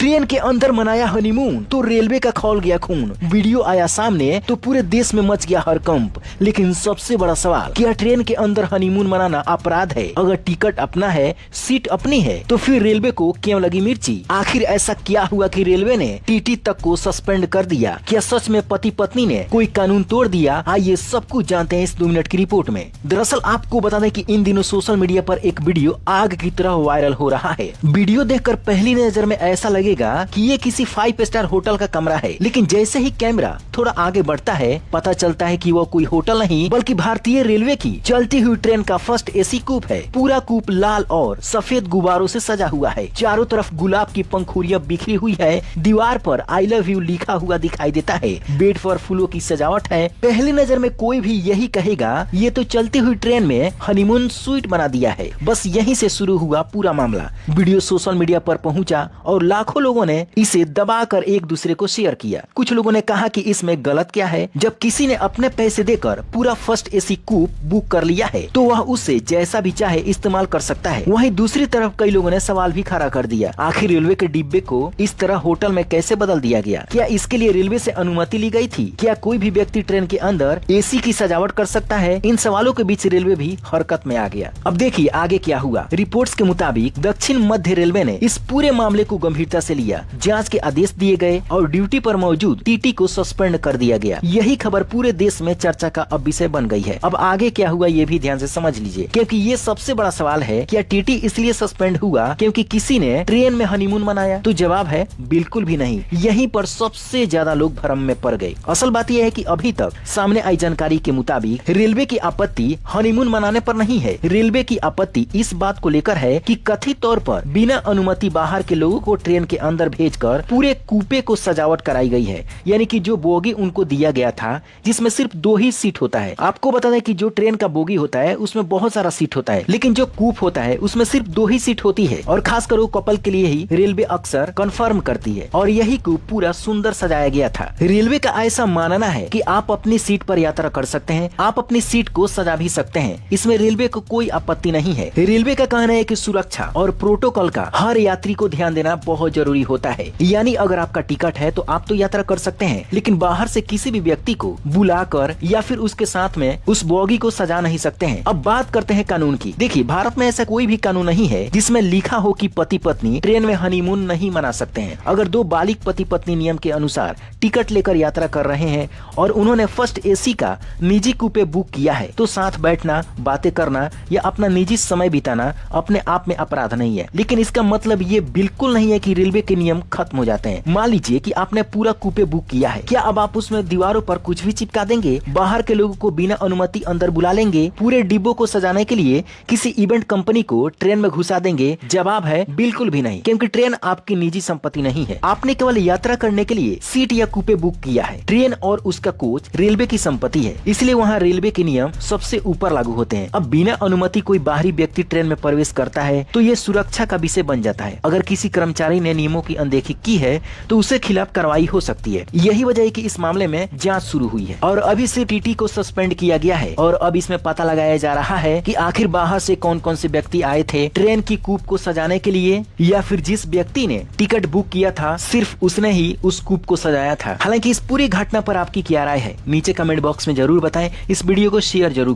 Train के अंदर मनाया हनीमून तो रेलवे का खौल गया खून। वीडियो आया सामने तो पूरे देश में मच गया हड़कंप। लेकिन सबसे बड़ा सवाल, क्या ट्रेन के अंदर हनीमून मनाना अपराध है? अगर टिकट अपना है, सीट अपनी है, तो फिर रेलवे को क्यों लगी मिर्ची? आखिर ऐसा क्या हुआ कि रेलवे ने टीटी तक को सस्पेंड कर दिया? क्या सच में पति पत्नी ने कोई कानून तोड़ दिया? आइए सब कुछ जानते हैं इस 2 मिनट की रिपोर्ट में। दरअसल आपको बता दें कि इन दिनों सोशल मीडिया पर एक वीडियो आग की तरह वायरल हो रहा है। वीडियो देखकर पहली नजर में ऐसा लगेगा कि ये किसी 5 स्टार होटल का कमरा है, लेकिन जैसे ही कैमरा थोड़ा आगे बढ़ता है पता चलता है कि वो कोई होटल नहीं बल्कि भारतीय रेलवे की चलती हुई ट्रेन का फर्स्ट एसी कूप है। पूरा कूप लाल और सफेद गुब्बारों से सजा हुआ है। चारों तरफ गुलाब की पंखुड़ियां बिखरी हुई है। दीवार पर आई लव यू लिखा हुआ दिखाई देता है। बेड पर फूलों की सजावट है। पहली नजर में कोई भी यही कहेगा ये तो चलती हुई ट्रेन में हनीमून स्वीट बना दिया है। बस यहीं से शुरू हुआ पूरा मामला। वीडियो सोशल मीडिया पर पहुंचा और लाखों लोगों ने इसे दबाकर एक दूसरे को शेयर किया। कुछ लोगों ने कहा कि इसमें गलत क्या है, जब किसी ने अपने पैसे देकर पूरा फर्स्ट एसी कूप बुक कर लिया है तो वह उसे जैसा भी चाहे इस्तेमाल कर सकता है। वहीं दूसरी तरफ कई लोगों ने सवाल भी खड़ा कर दिया, आखिर रेलवे के डिब्बे को इस तरह होटल में कैसे बदल दिया गया? क्या इसके लिए रेलवे से अनुमति ली गई थी? क्या कोई भी व्यक्ति ट्रेन के अंदर एसी की सजावट कर सकता है? इन सवालों के बीच रेलवे भी हरकत में आ गया। अब देखिए आगे क्या हुआ। रिपोर्ट्स के मुताबिक दक्षिण मध्य रेलवे ने इस पूरे मामले को गंभीरता से लिया। जांच के आदेश दिए गए और ड्यूटी पर मौजूद टीटी को सस्पेंड कर दिया गया। यही खबर पूरे देश में चर्चा का अब विषय बन गई है। अब आगे क्या हुआ ये भी ध्यान से समझ लीजिए, क्योंकि ये सबसे बड़ा सवाल है। क्या टीटी इसलिए सस्पेंड हुआ क्योंकि किसी ने ट्रेन में हनीमून मनाया? तो जवाब है बिल्कुल भी नहीं। यहीं पर सबसे ज्यादा लोग भ्रम में पड़ गए। असल बात यह है कि अभी तक सामने आई जानकारी के मुताबिक रेलवे की आपत्ति हनीमून मनाने पर नहीं है। रेलवे की आपत्ति इस बात को लेकर है कि कथित तौर पर बिना अनुमति बाहर के लोगों को ट्रेन के अंदर भेजकर पूरे कूपे को सजावट कराई गई है। यानी कि जो बोगी उनको दिया गया था जिसमें सिर्फ 2 ही सीट होता है। आपको बता दें कि जो ट्रेन का बोगी होता है उसमें बहुत सारा सीट होता है, लेकिन जो कूप होता है उसमें सिर्फ 2 ही सीट होती है। और खासकर वो कपल के लिए ही रेलवे अक्सर कंफर्म करती है। और यही कूप पूरा सुंदर सजाया गया था। रेलवे का ऐसा मानना है कि आप अपनी सीट पर यात्रा कर सकते हैं, आप अपनी सीट को सजा भी सकते हैं। इसमें रेलवे को कोई आपत्ति नहीं है। रेलवे का कहना है कि सुरक्षा और प्रोटोकॉल का हर यात्री को ध्यान देना बहुत जरूरी होता है। यानी अगर आपका टिकट है तो आप तो यात्रा कर सकते हैं, लेकिन बाहर से किसी भी व्यक्ति को बुलाकर या फिर उसके साथ में उस बोगी को सजा नहीं सकते हैं। अब बात करते हैं कानून की। देखिए भारत में ऐसा कोई भी कानून नहीं है जिसमें लिखा हो कि पति पत्नी ट्रेन में हनीमून नहीं मना सकते हैं। अगर 2 बालिग पति पत्नी नियम के अनुसार टिकट लेकर यात्रा कर रहे हैं और उन्होंने फर्स्ट एसी का निजी कूपे बुक किया है तो साथ बैठना, बातें करना या अपना निजी समय बिताना अपने आप में अपराध नहीं है। लेकिन इसका मतलब ये बिल्कुल नहीं है कि रेलवे के नियम खत्म हो जाते हैं। मान लीजिए कि आपने पूरा कूपे बुक किया है, क्या अब आप उसमें दीवारों पर कुछ भी चिपका देंगे? बाहर के लोगों को बिना अनुमति अंदर बुला लेंगे? पूरे डिब्बों को सजाने के लिए किसी इवेंट कंपनी को ट्रेन में घुसा देंगे? जवाब है बिल्कुल भी नहीं, क्योंकि ट्रेन आपकी निजी संपत्ति नहीं है। आपने केवल यात्रा करने के लिए सीट या कूपे बुक किया है। ट्रेन और उसका कोच रेलवे की संपत्ति है, इसलिए वहाँ रेलवे के नियम सबसे ऊपर लागू होते हैं। अब बिना अनुमति कोई बाहरी व्यक्ति ट्रेन में प्रवेश करता है तो ये सुरक्षा का विषय बन जाता है। अगर किसी कर्मचारी ने नियमों की अनदेखी की है तो उसके खिलाफ कार्रवाई हो सकती है। यही वजह है कि इस मामले में जांच शुरू हुई है और अभी से टीटी को सस्पेंड किया गया है। और अब इसमें पता लगाया जा रहा है कि आखिर बाहर से कौन कौन से व्यक्ति आए थे ट्रेन की कूप को सजाने के लिए, या फिर जिस व्यक्ति ने टिकट बुक किया था सिर्फ उसने ही उस कूप को सजाया था। हालांकि इस पूरी घटना पर आपकी क्या राय है नीचे कमेंट बॉक्स में जरूर बताएं। इस वीडियो को शेयर जरूर